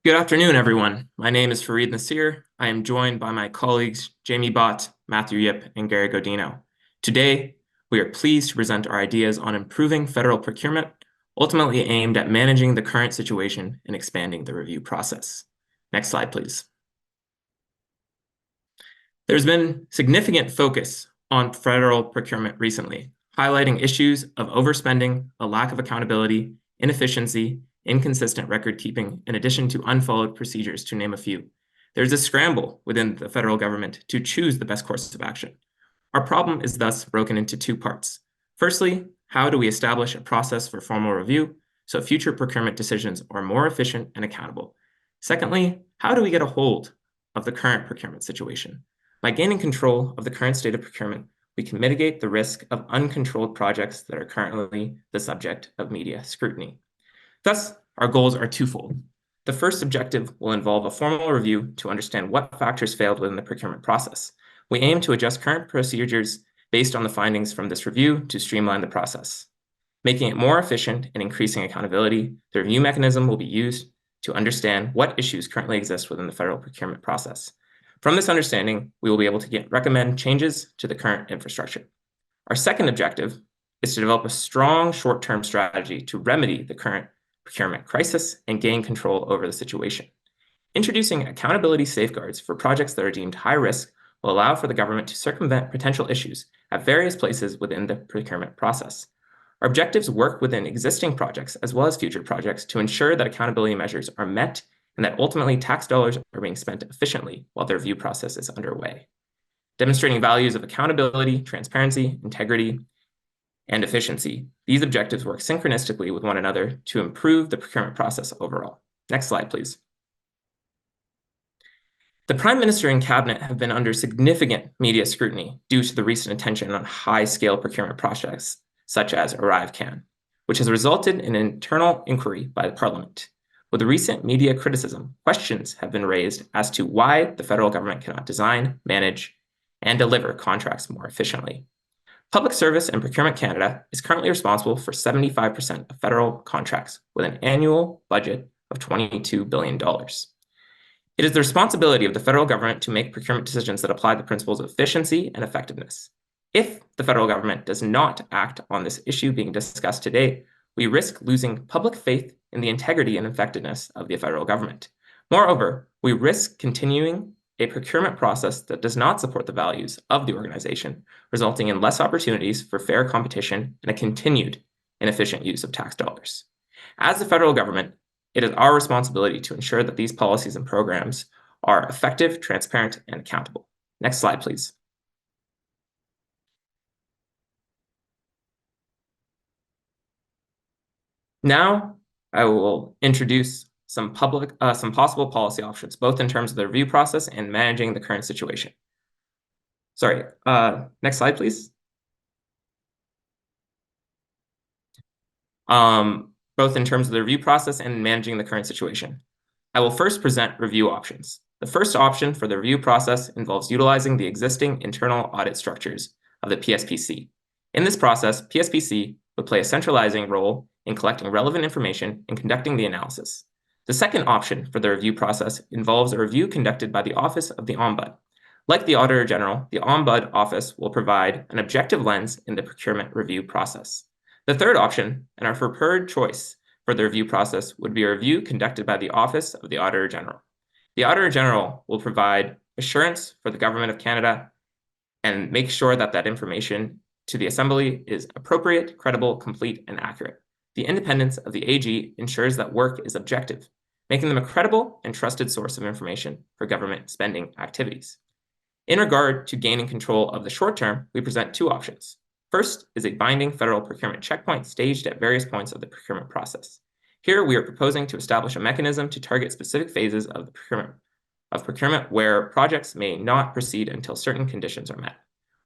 Good afternoon, everyone. My name is Fareed Nasir. I am joined by my colleagues Jamie Bott, Matthew Yip, and Gary Godino. Today, we are pleased to present our ideas on improving federal procurement, ultimately aimed at managing the current situation and expanding the review process. Next slide, please. There's been significant focus on federal procurement recently, highlighting issues of overspending, a lack of accountability, inefficiency, inconsistent record keeping, in addition to unfollowed procedures, to name a few. There's a scramble within the federal government to choose the best course of action. Our problem is thus broken into two parts. Firstly, how do we establish a process for formal review so future procurement decisions are more efficient and accountable? Secondly, how do we get a hold of the current procurement situation? By gaining control of the current state of procurement, we can mitigate the risk of uncontrolled projects that are currently the subject of media scrutiny. Thus, our goals are twofold. The first objective will involve a formal review to understand what factors failed within the procurement process. We aim to adjust current procedures based on the findings from this review to streamline the process. Making it more efficient and increasing accountability, the review mechanism will be used to understand what issues currently exist within the federal procurement process. From this understanding, we will be able to recommend changes to the current infrastructure. Our second objective is to develop a strong short-term strategy to remedy the current procurement crisis and gain control over the situation. Introducing accountability safeguards for projects that are deemed high risk will allow for the government to circumvent potential issues at various places within the procurement process. Our objectives work within existing projects as well as future projects to ensure that accountability measures are met and that ultimately tax dollars are being spent efficiently while the review process is underway. Demonstrating values of accountability, transparency, integrity, and efficiency, these objectives work synchronistically with one another to improve the procurement process overall. Next slide, please. The Prime Minister and Cabinet have been under significant media scrutiny due to the recent attention on high-scale procurement projects, such as ArriveCAN, which has resulted in an internal inquiry by the Parliament. With the recent media criticism, questions have been raised as to why the federal government cannot design, manage, and deliver contracts more efficiently. Public Service and Procurement Canada is currently responsible for 75% of federal contracts with an annual budget of $22 billion. It is the responsibility of the federal government to make procurement decisions that apply the principles of efficiency and effectiveness. If the federal government does not act on this issue being discussed today, we risk losing public faith in the integrity and effectiveness of the federal government. Moreover, we risk continuing a procurement process that does not support the values of the organization, resulting in less opportunities for fair competition and a continued inefficient use of tax dollars. As the federal government, it is our responsibility to ensure that these policies and programs are effective, transparent, and accountable. Next slide, please. Now, I will introduce some possible policy options, both in terms of the review process and managing the current situation. Sorry, next slide, please. Both in terms of the review process and managing the current situation. I will first present review options. The first option for the review process involves utilizing the existing internal audit structures of the PSPC. In this process, PSPC would play a centralizing role in collecting relevant information and conducting the analysis. The second option for the review process involves a review conducted by the Office of the Ombudsman. Like the Auditor General, the Ombudsman Office will provide an objective lens in the procurement review process. The third option, and our preferred choice for the review process, would be a review conducted by the Office of the Auditor General. The Auditor General will provide assurance for the Government of Canada and make sure that that information to the Assembly is appropriate, credible, complete, and accurate. The independence of the AG ensures that work is objective, making them a credible and trusted source of information for government spending activities. In regard to gaining control of the short term, we present two options. First is a binding federal procurement checkpoint staged at various points of the procurement process. Here, we are proposing to establish a mechanism to target specific phases of the procurement where projects may not proceed until certain conditions are met.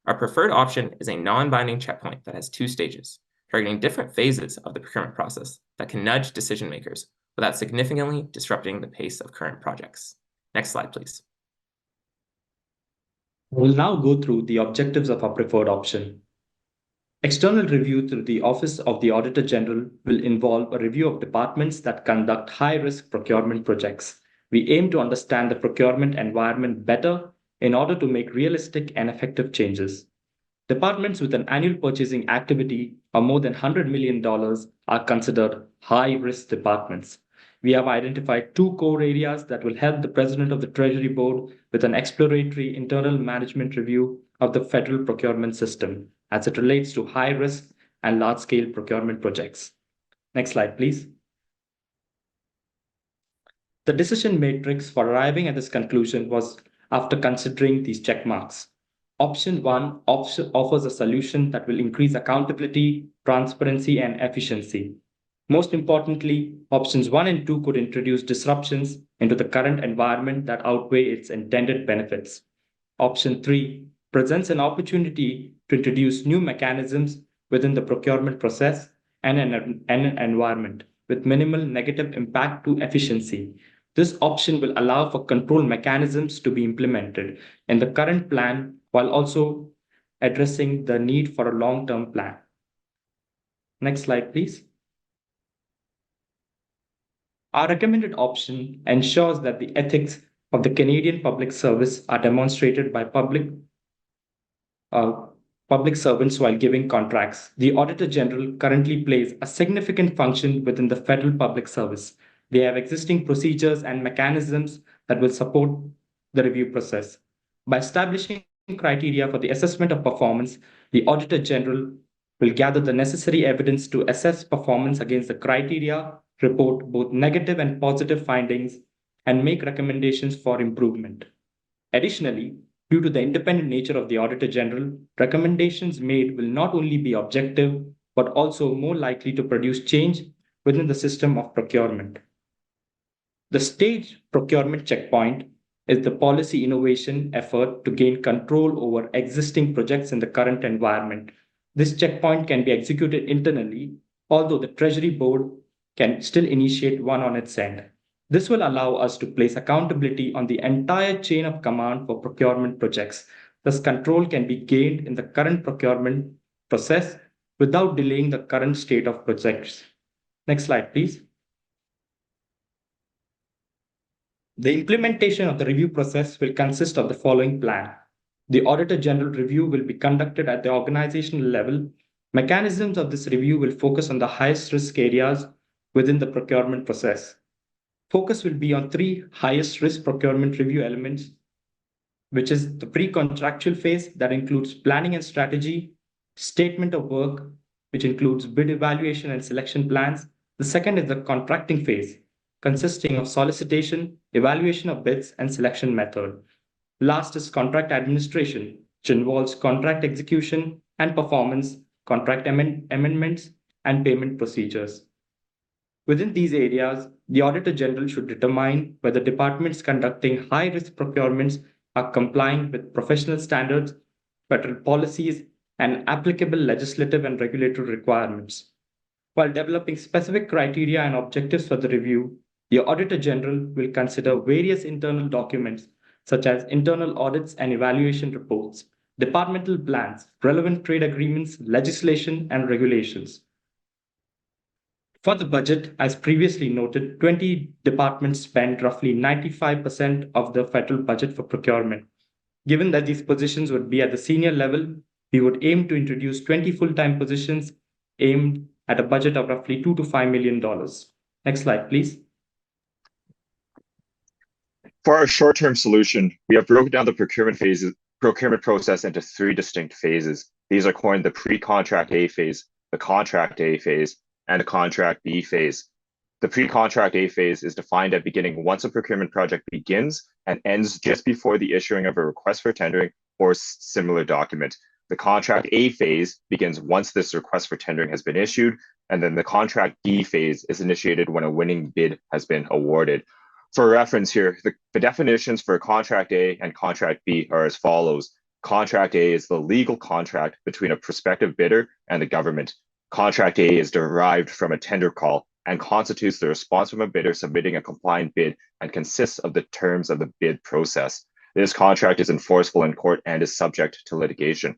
Our preferred option is a non-binding checkpoint that has two stages, targeting different phases of the procurement process that can nudge decision makers without significantly disrupting the pace of current projects. Next slide, please. We'll now go through the objectives of our preferred option. External review through the Office of the Auditor General will involve a review of departments that conduct high-risk procurement projects. We aim to understand the procurement environment better in order to make realistic and effective changes. Departments with an annual purchasing activity of more than $100 million are considered high-risk departments. We have identified two core areas that will help the President of the Treasury Board with an exploratory internal management review of the federal procurement system as it relates to high-risk and large-scale procurement projects. Next slide, please. The decision matrix for arriving at this conclusion was after considering these check marks. Option 1 offers a solution that will increase accountability, transparency, and efficiency. Most importantly, options 1 and 2 could introduce disruptions into the current environment that outweigh its intended benefits. Option 3 presents an opportunity to introduce new mechanisms within the procurement process and an environment with minimal negative impact to efficiency. This option will allow for control mechanisms to be implemented in the current plan while also addressing the need for a long-term plan. Next slide, please. Our recommended option ensures that the ethics of the Canadian Public Service are demonstrated by public servants while giving contracts. The Auditor General currently plays a significant function within the federal public service. They have existing procedures and mechanisms that will support the review process. By establishing criteria for the assessment of performance, the Auditor General will gather the necessary evidence to assess performance against the criteria, report both negative and positive findings, and make recommendations for improvement. Additionally, due to the independent nature of the Auditor General, recommendations made will not only be objective, but also more likely to produce change within the system of procurement. The stage procurement checkpoint is the policy innovation effort to gain control over existing projects in the current environment. This checkpoint can be executed internally, although the Treasury Board can still initiate one on its end. This will allow us to place accountability on the entire chain of command for procurement projects. Thus, control can be gained in the current procurement process without delaying the current state of projects. Next slide, please. The implementation of the review process will consist of the following plan. The Auditor General review will be conducted at the organizational level. Mechanisms of this review will focus on the highest risk areas within the procurement process. Focus will be on three highest risk procurement review elements, which is the pre-contractual phase that includes planning and strategy, statement of work, which includes bid evaluation and selection plans. The second is the contracting phase, consisting of solicitation, evaluation of bids, and selection method. Last is contract administration, which involves contract execution and performance, contract amendments, and payment procedures. Within these areas, the Auditor General should determine whether departments conducting high-risk procurements are complying with professional standards, federal policies, and applicable legislative and regulatory requirements. While developing specific criteria and objectives for the review, the Auditor General will consider various internal documents such as internal audits and evaluation reports, departmental plans, relevant trade agreements, legislation, and regulations. For the budget, as previously noted, 20 departments spend roughly 95% of the federal budget for procurement. Given that these positions would be at the senior level, we would aim to introduce 20 full-time positions aimed at a budget of roughly $2 to $5 million. Next slide, please. For our short-term solution, we have broken down the procurement process into three distinct phases. These are coined the pre-contract A phase, the contract A phase, and the contract B phase. The pre-contract A phase is defined at beginning once a procurement project begins and ends just before the issuing of a request for tendering or similar document. The contract A phase begins once this request for tendering has been issued, and then the contract B phase is initiated when a winning bid has been awarded. For reference here, the definitions for contract A and contract B are as follows. Contract A is the legal contract between a prospective bidder and the government. Contract A is derived from a tender call and constitutes the response from a bidder submitting a compliant bid and consists of the terms of the bid process. This contract is enforceable in court and is subject to litigation.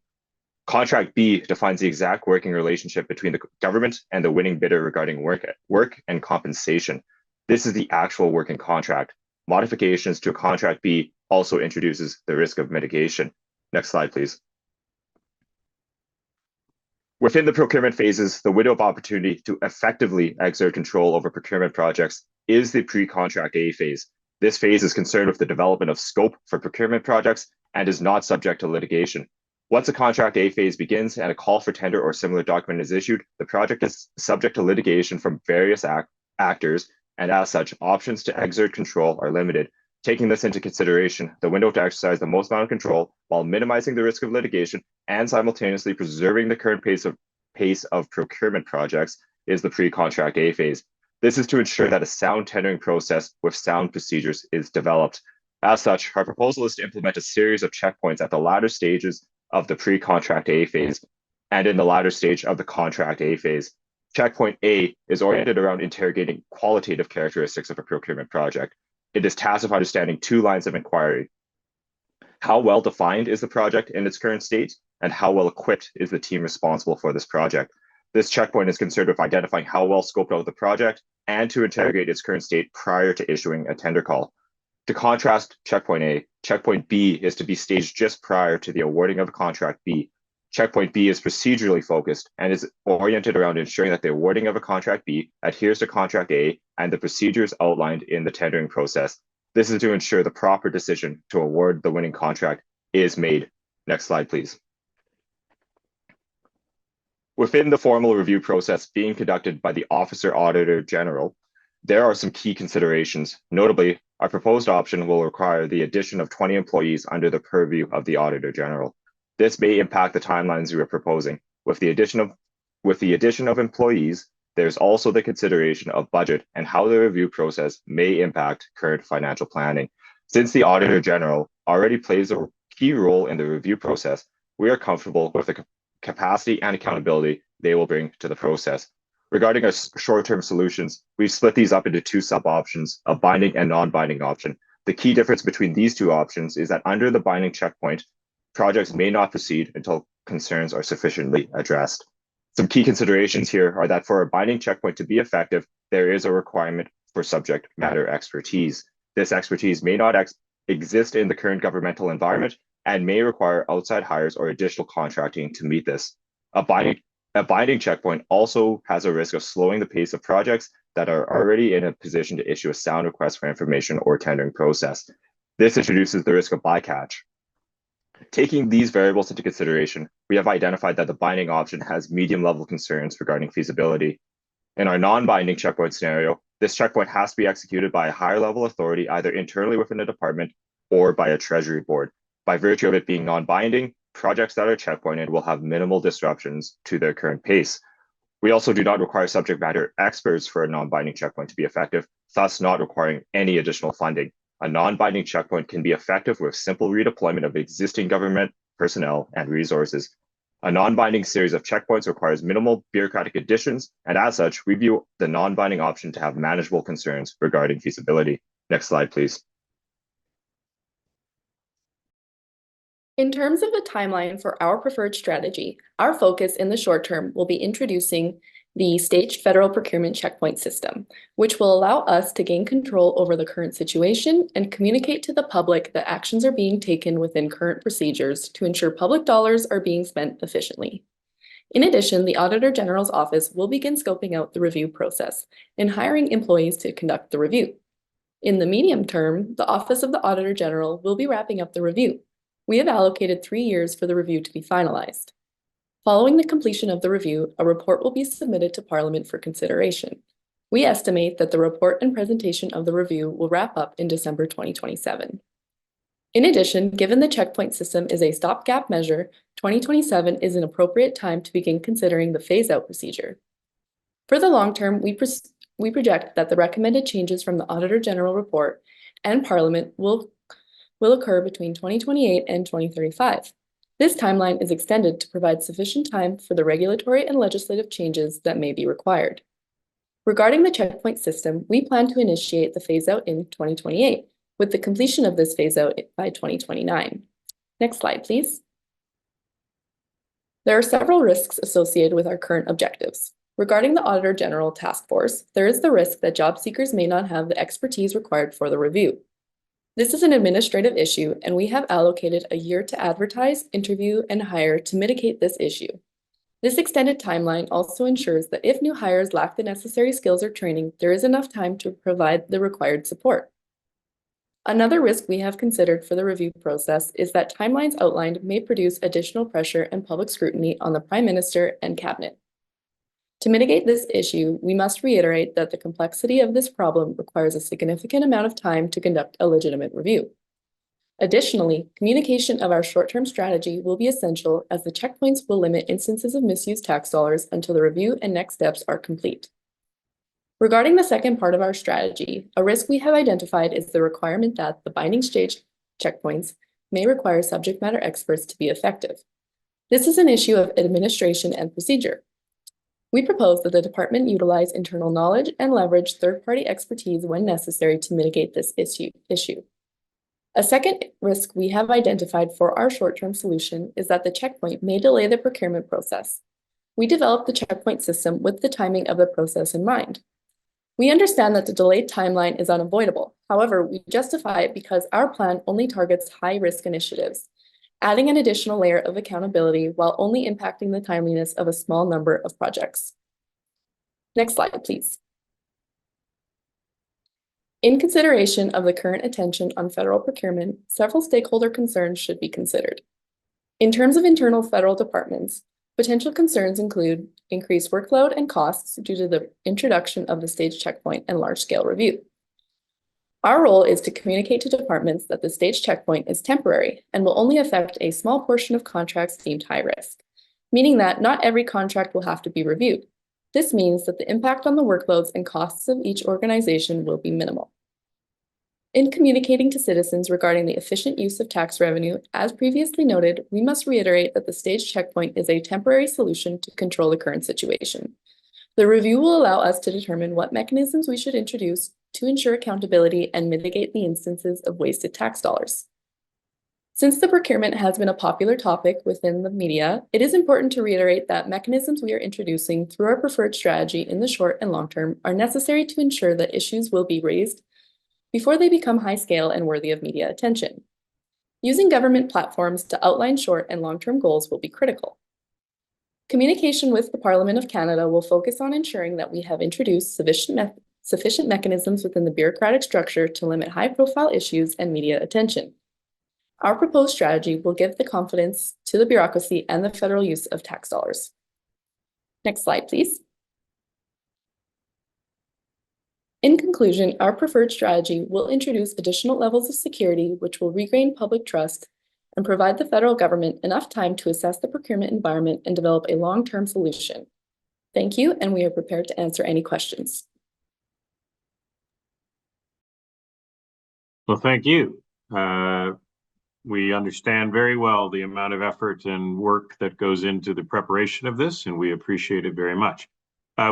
Contract B defines the exact working relationship between the government and the winning bidder regarding work and compensation. This is the actual working contract. Modifications to contract B also introduces the risk of mitigation. Next slide, please. Within the procurement phases, the window of opportunity to effectively exert control over procurement projects is the pre-contract A phase. This phase is concerned with the development of scope for procurement projects and is not subject to litigation. Once a contract A phase begins and a call for tender or similar document is issued, the project is subject to litigation from various actors, and as such, options to exert control are limited. Taking this into consideration, the window to exercise the most amount of control while minimizing the risk of litigation and simultaneously preserving the current pace of procurement projects is the pre-contract A phase. This is to ensure that a sound tendering process with sound procedures is developed. As such, our proposal is to implement a series of checkpoints at the latter stages of the pre-contract A phase and in the latter stage of the contract A phase. Checkpoint A is oriented around interrogating qualitative characteristics of a procurement project. It is tasked with understanding two lines of inquiry. How well defined is the project in its current state, and how well equipped is the team responsible for this project? This checkpoint is concerned with identifying how well scoped out the project and to interrogate its current state prior to issuing a tender call. To contrast checkpoint A, checkpoint B is to be staged just prior to the awarding of a contract B. Checkpoint B is procedurally focused and is oriented around ensuring that the awarding of a contract B adheres to contract A and the procedures outlined in the tendering process. This is to ensure the proper decision to award the winning contract is made. Next slide, please. Within the formal review process being conducted by the Officer Auditor General, there are some key considerations. Notably, our proposed option will require the addition of 20 employees under the purview of the Auditor General. This may impact the timelines we are proposing. With the addition of employees, there's also the consideration of budget and how the review process may impact current financial planning. Since the Auditor General already plays a key role in the review process, we are comfortable with the capacity and accountability they will bring to the process. Regarding our short-term solutions, we've split these up into two sub-options, a binding and non-binding option. The key difference between these two options is that under the binding checkpoint, projects may not proceed until concerns are sufficiently addressed. Some key considerations here are that for a binding checkpoint to be effective, there is a requirement for subject matter expertise. This expertise may not exist in the current governmental environment and may require outside hires or additional contracting to meet this. A binding checkpoint also has a risk of slowing the pace of projects that are already in a position to issue a sound request for information or tendering process. This introduces the risk of bycatch. Taking these variables into consideration, we have identified that the binding option has medium-level concerns regarding feasibility. In our non-binding checkpoint scenario, this checkpoint has to be executed by a higher-level authority, either internally within a department or by a treasury board. By virtue of it being non-binding, projects that are checkpointed will have minimal disruptions to their current pace. We also do not require subject matter experts for a non-binding checkpoint to be effective, thus not requiring any additional funding. A non-binding checkpoint can be effective with simple redeployment of existing government personnel and resources. A non-binding series of checkpoints requires minimal bureaucratic additions, and as such, we view the non-binding option to have manageable concerns regarding feasibility. Next slide, please. In terms of the timeline for our preferred strategy, our focus in the short term will be introducing the staged federal procurement checkpoint system, which will allow us to gain control over the current situation and communicate to the public that actions are being taken within current procedures to ensure public dollars are being spent efficiently. In addition, the Auditor General's office will begin scoping out the review process and hiring employees to conduct the review. In the medium term, the Office of the Auditor General will be wrapping up the review. We have allocated 3 years for the review to be finalized. Following the completion of the review, a report will be submitted to Parliament for consideration. We estimate that the report and presentation of the review will wrap up in December 2027. In addition, given the checkpoint system is a stopgap measure, 2027 is an appropriate time to begin considering the phase-out procedure. For the long term, we project that the recommended changes from the Auditor General report and Parliament will occur between 2028 and 2035. This timeline is extended to provide sufficient time for the regulatory and legislative changes that may be required. Regarding the checkpoint system, we plan to initiate the phase-out in 2028, with the completion of this phase-out by 2029. Next slide, please. There are several risks associated with our current objectives. Regarding the Auditor General Task Force, there is the risk that job seekers may not have the expertise required for the review. This is an administrative issue, and we have allocated a year to advertise, interview, and hire to mitigate this issue. This extended timeline also ensures that if new hires lack the necessary skills or training, there is enough time to provide the required support. Another risk we have considered for the review process is that timelines outlined may produce additional pressure and public scrutiny on the Prime Minister and Cabinet. To mitigate this issue, we must reiterate that the complexity of this problem requires a significant amount of time to conduct a legitimate review. Additionally, communication of our short-term strategy will be essential as the checkpoints will limit instances of misused tax dollars until the review and next steps are complete. Regarding the second part of our strategy, a risk we have identified is the requirement that the binding stage checkpoints may require subject matter experts to be effective. This is an issue of administration and procedure. We propose that the department utilize internal knowledge and leverage third-party expertise when necessary to mitigate this issue. A second risk we have identified for our short-term solution is that the checkpoint may delay the procurement process. We developed the checkpoint system with the timing of the process in mind. We understand that the delayed timeline is unavoidable. However, we justify it because our plan only targets high-risk initiatives, adding an additional layer of accountability while only impacting the timeliness of a small number of projects. Next slide, please. In consideration of the current attention on federal procurement, several stakeholder concerns should be considered. In terms of internal federal departments, potential concerns include increased workload and costs due to the introduction of the stage checkpoint and large-scale review. Our role is to communicate to departments that the stage checkpoint is temporary and will only affect a small portion of contracts deemed high risk, meaning that not every contract will have to be reviewed. This means that the impact on the workloads and costs of each organization will be minimal. In communicating to citizens regarding the efficient use of tax revenue, as previously noted, we must reiterate that the stage checkpoint is a temporary solution to control the current situation. The review will allow us to determine what mechanisms we should introduce to ensure accountability and mitigate the instances of wasted tax dollars. Since the procurement has been a popular topic within the media, it is important to reiterate that mechanisms we are introducing through our preferred strategy in the short and long term are necessary to ensure that issues will be raised before they become high scale and worthy of media attention. Using government platforms to outline short and long-term goals will be critical. Communication with the Parliament of Canada will focus on ensuring that we have introduced sufficient mechanisms within the bureaucratic structure to limit high-profile issues and media attention. Our proposed strategy will give the confidence to the bureaucracy and the federal use of tax dollars. Next slide, please. In conclusion, our preferred strategy will introduce additional levels of security which will regain public trust and provide the federal government enough time to assess the procurement environment and develop a long-term solution. Thank you, and we are prepared to answer any questions. Well, thank you. We understand very well the amount of effort and work that goes into the preparation of this, and we appreciate it very much.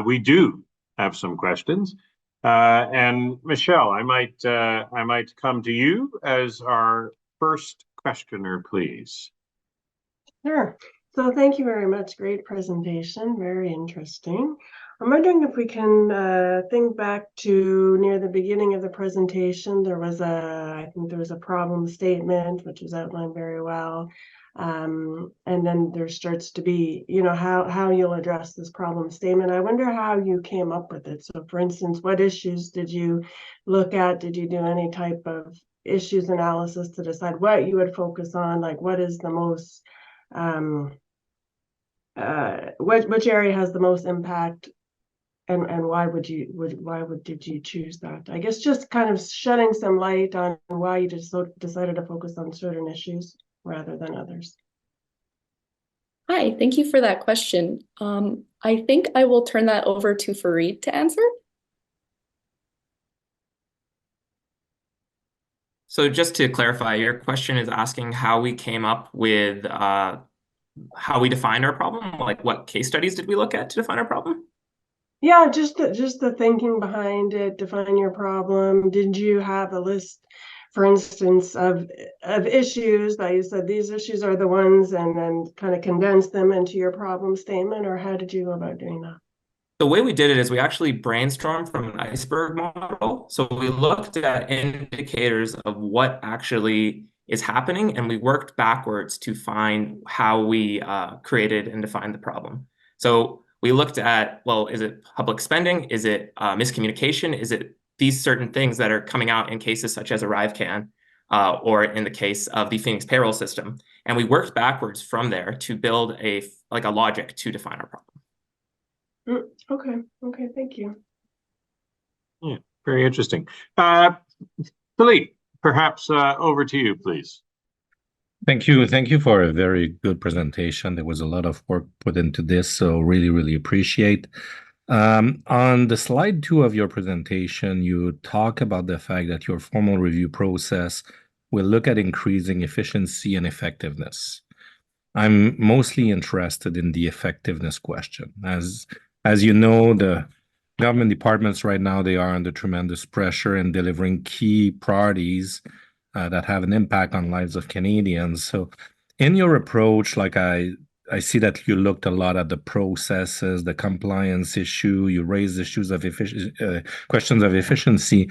We do have some questions. And Michelle, I might come to you as our first questioner, please. Sure. So thank you very much. Great presentation. Very interesting. I'm wondering if we can think back to near the beginning of the presentation. I think there was a problem statement, which was outlined very well. And then there starts to be, how you'll address this problem statement. I wonder how you came up with it. So for instance, what issues did you look at? Did you do any type of issues analysis to decide what you would focus on? Like what is the most, which area has the most impact? And why did you choose that? I guess just kind of shedding some light on why you just decided to focus on certain issues rather than others. Hi, thank you for that question. I think I will turn that over to Fareed to answer. So just to clarify, your question is asking how we came up with how we defined our problem? Like what case studies did we look at to define our problem? Yeah, just the thinking behind it, define your problem. Did you have a list, for instance, of issues that you said these issues are the ones and then kind of condense them into your problem statement, or how did you go about doing that? The way we did it is we actually brainstormed from an iceberg model. So we looked at indicators of what actually is happening, and we worked backwards to find how we created and defined the problem. So we looked at, well, is it public spending? Is it miscommunication? Is it these certain things that are coming out in cases such as ArriveCAN, or in the case of the Phoenix payroll system? And we worked backwards from there to build a logic to define our problem. Okay, thank you. Yeah, very interesting. Philippe, perhaps over to you, please. Thank you. Thank you for a very good presentation. There was a lot of work put into this, so really, really appreciate. On the slide 2 of your presentation, you talk about the fact that your formal review process will look at increasing efficiency and effectiveness. I'm mostly interested in the effectiveness question. As you know, the government departments right now, they are under tremendous pressure in delivering key priorities that have an impact on lives of Canadians. So in your approach, like I see that you looked a lot at the processes, the compliance issue, you raised issues of questions of efficiency.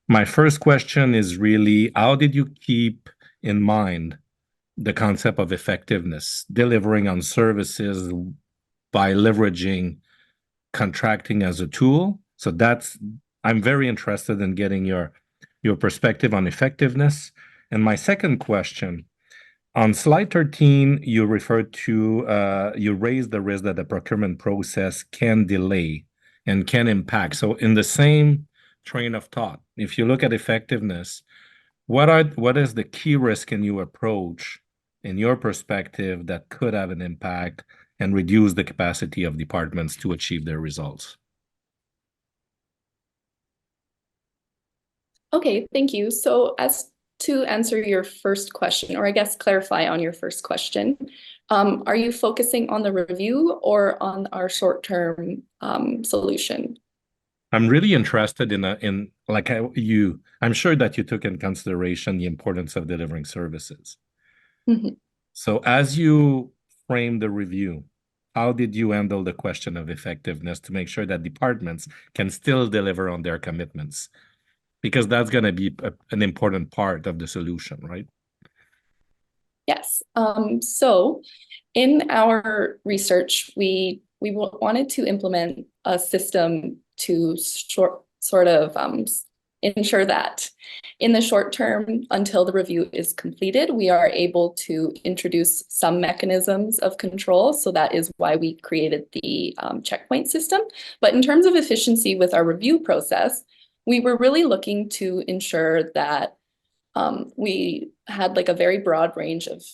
My first question is really, how did you keep in mind the concept of effectiveness, delivering on services by leveraging contracting as a tool? So I'm very interested in getting your perspective on effectiveness. And my second question, on slide 13, you referred to, you raised the risk that the procurement process can delay and can impact. So in the same train of thought, if you look at effectiveness, what is the key risk in your approach, in your perspective, that could have an impact and reduce the capacity of departments to achieve their results? Okay, thank you. So as to answer your first question, or I guess clarify on your first question, are you focusing on the review or on our short-term solution? I'm really interested in like I'm sure that you took in consideration the importance of delivering services. Mm-hmm. So as you frame the review, how did you handle the question of effectiveness to make sure that departments can still deliver on their commitments? Because that's going to be an important part of the solution, right? Yes. So in our research, we wanted to implement a system to sort of ensure that in the short term, until the review is completed, we are able to introduce some mechanisms of control. So that is why we created the checkpoint system. But in terms of efficiency with our review process, we were really looking to ensure that we had like a very broad range of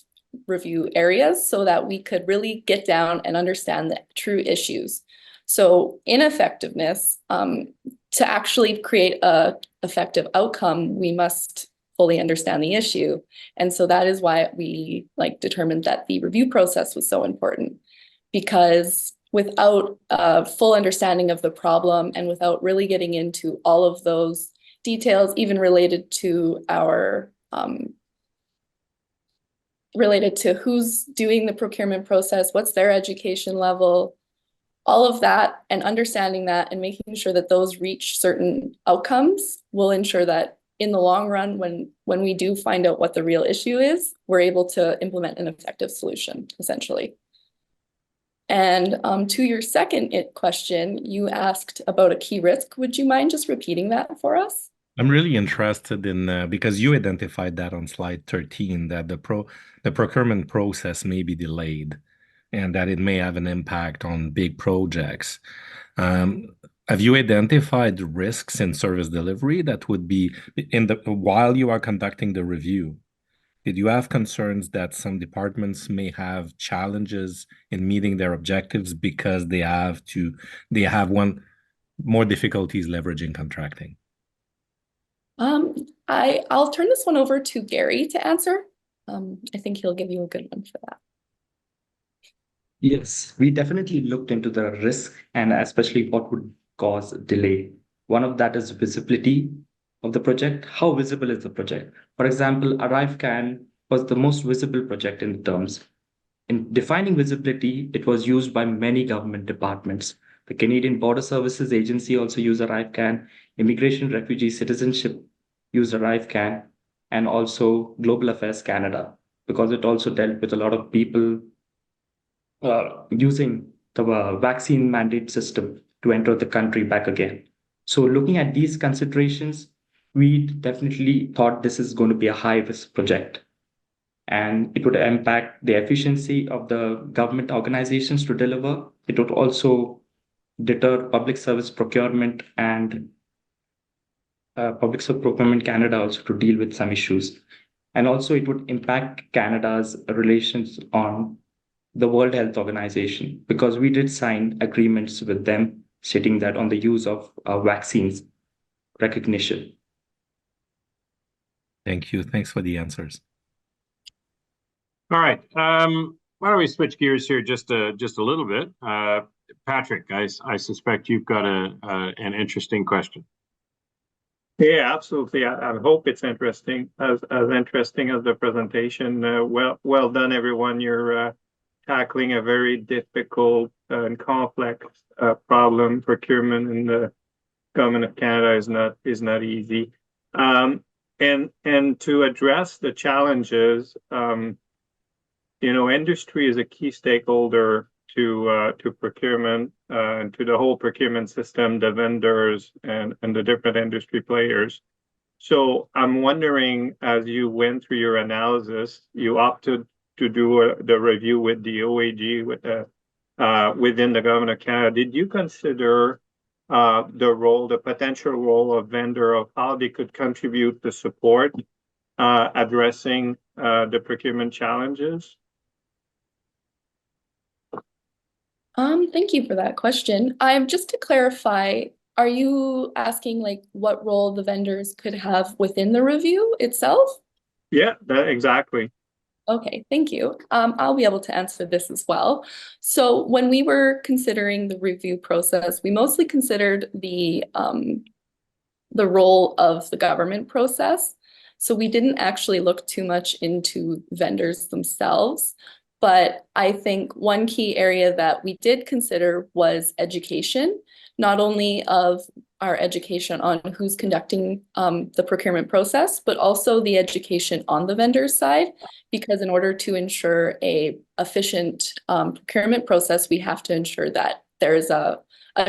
review areas so that we could really get down and understand the true issues. So in effectiveness, to actually create a effective outcome, we must fully understand the issue. And so that is why we determined that the review process was so important, because without a full understanding of the problem and without really getting into all of those details, even related to our related to who's doing the procurement process, what's their education level, all of that, and understanding that and making sure that those reach certain outcomes will ensure that in the long run, when we do find out what the real issue is, we're able to implement an effective solution, essentially. And to your second question, you asked about a key risk. Would you mind just repeating that for us? I'm really interested in, because you identified that on slide 13, that the procurement process may be delayed and that it may have an impact on big projects. Have you identified risks in service delivery that would be while you are conducting the review? Did you have concerns that some departments may have challenges in meeting their objectives because they have more difficulties leveraging contracting? I'll turn this one over to Gary to answer. I think he'll give you a good one for that. Yes, we definitely looked into the risk and especially what would cause delay. One of that is visibility of the project. How visible is the project? For example, ArriveCAN was the most visible project in terms. In defining visibility, it was used by many government departments. The Canadian Border Services Agency also use ArriveCAN. Immigration, Refugee, Citizenship use ArriveCAN, and also Global Affairs Canada, because it also dealt with a lot of people using the vaccine mandate system to enter the country back again. So looking at these considerations, we definitely thought this is going to be a high-risk project, and it would impact the efficiency of the government organizations to deliver. It would also deter public service procurement and Public Service Procurement Canada also to deal with some issues. And also it would impact Canada's relations on the World Health Organization, because we did sign agreements with them stating that on the use of vaccines recognition. Thank you. Thanks for the answers. All right. Why don't we switch gears here just a little bit? Patrick, I suspect you've got an interesting question. Yeah, absolutely. I hope it's interesting, as interesting as the presentation. Well done, everyone. You're tackling a very difficult and complex problem. Procurement in the government of Canada is not easy. And to address the challenges, industry is a key stakeholder to procurement and to the whole procurement system, the vendors and the different industry players. So I'm wondering, as you went through your analysis, you opted to do the review with the OAG within the government of Canada. Did you consider the potential role of vendor, of how they could contribute to support addressing the procurement challenges? Thank you for that question. Just to clarify, are you asking like what role the vendors could have within the review itself? Yeah, exactly. Okay, thank you. I'll be able to answer this as well. So when we were considering the review process, we mostly considered the role of the government process. So we didn't actually look too much into vendors themselves. But I think one key area that we did consider was education, not only of our education on who's conducting the procurement process, but also the education on the vendor side, because in order to ensure a efficient procurement process, we have to ensure that there is a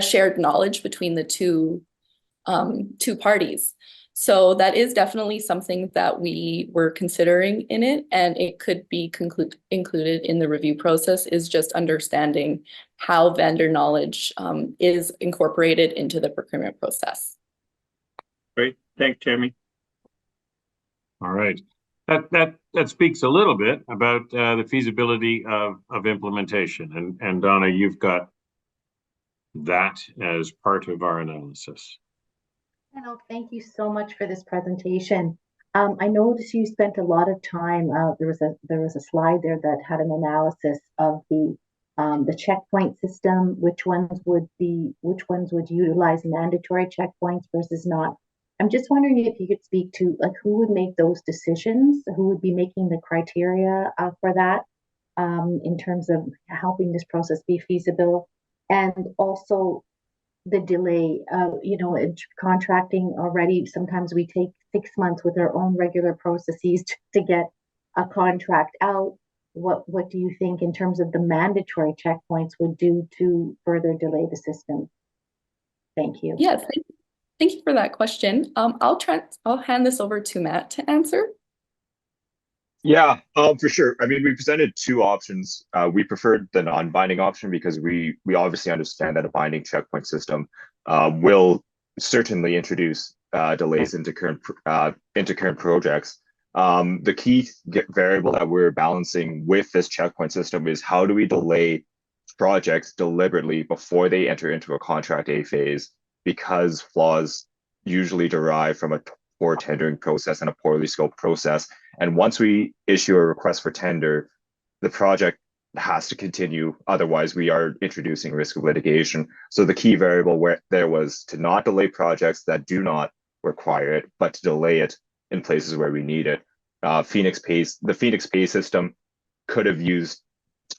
shared knowledge between the two parties. So that is definitely something that we were considering in it, and it could be included in the review process, is just understanding how vendor knowledge is incorporated into the procurement process. Great, thanks, Jamie. All right, that speaks a little bit about the feasibility of implementation, and Donna, you've got that as part of our analysis. Thank you so much for this presentation. I noticed you spent a lot of time. There was a slide there that had an analysis of the checkpoint system, which ones would utilize mandatory checkpoints versus not. I'm just wondering if you could speak to like who would make those decisions, who would be making the criteria for that in terms of helping this process be feasible, and also the delay, in contracting already, sometimes we take 6 months with our own regular processes to get a contract out. What do you think in terms of the mandatory checkpoints would do to further delay the system? Thank you. Yes, thank you for that question. I'll hand this over to Matt to answer. Yeah, for sure. I mean, we presented two options. We preferred the non-binding option because we obviously understand that a binding checkpoint system will certainly introduce delays into current projects. The key variable that we're balancing with this checkpoint system is how do we delay projects deliberately before they enter into a contract A phase, because flaws usually derive from a poor tendering process and a poorly scoped process. And once we issue a request for tender, the project has to continue. Otherwise, we are introducing risk of litigation. So the key variable there was to not delay projects that do not require it, but to delay it in places where we need it. The Phoenix Pay system could have used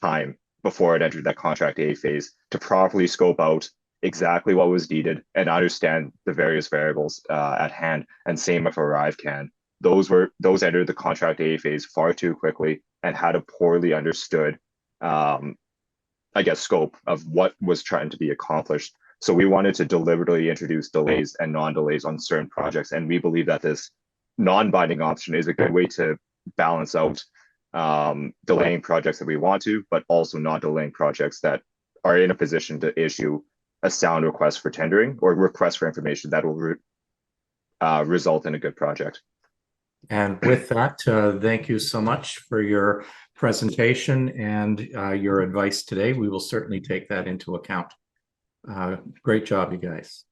time before it entered that contract A phase to properly scope out exactly what was needed and understand the various variables at hand. And same with Arrive can. Those entered the contract A phase far too quickly and had a poorly understood, I guess, scope of what was trying to be accomplished. So we wanted to deliberately introduce delays and non-delays on certain projects. And we believe that this non-binding option is a good way to balance out delaying projects that we want to, but also not delaying projects that are in a position to issue a sound request for tendering or request for information that will result in a good project. And with that, thank you so much for your presentation and your advice today. We will certainly take that into account. Great job, you guys.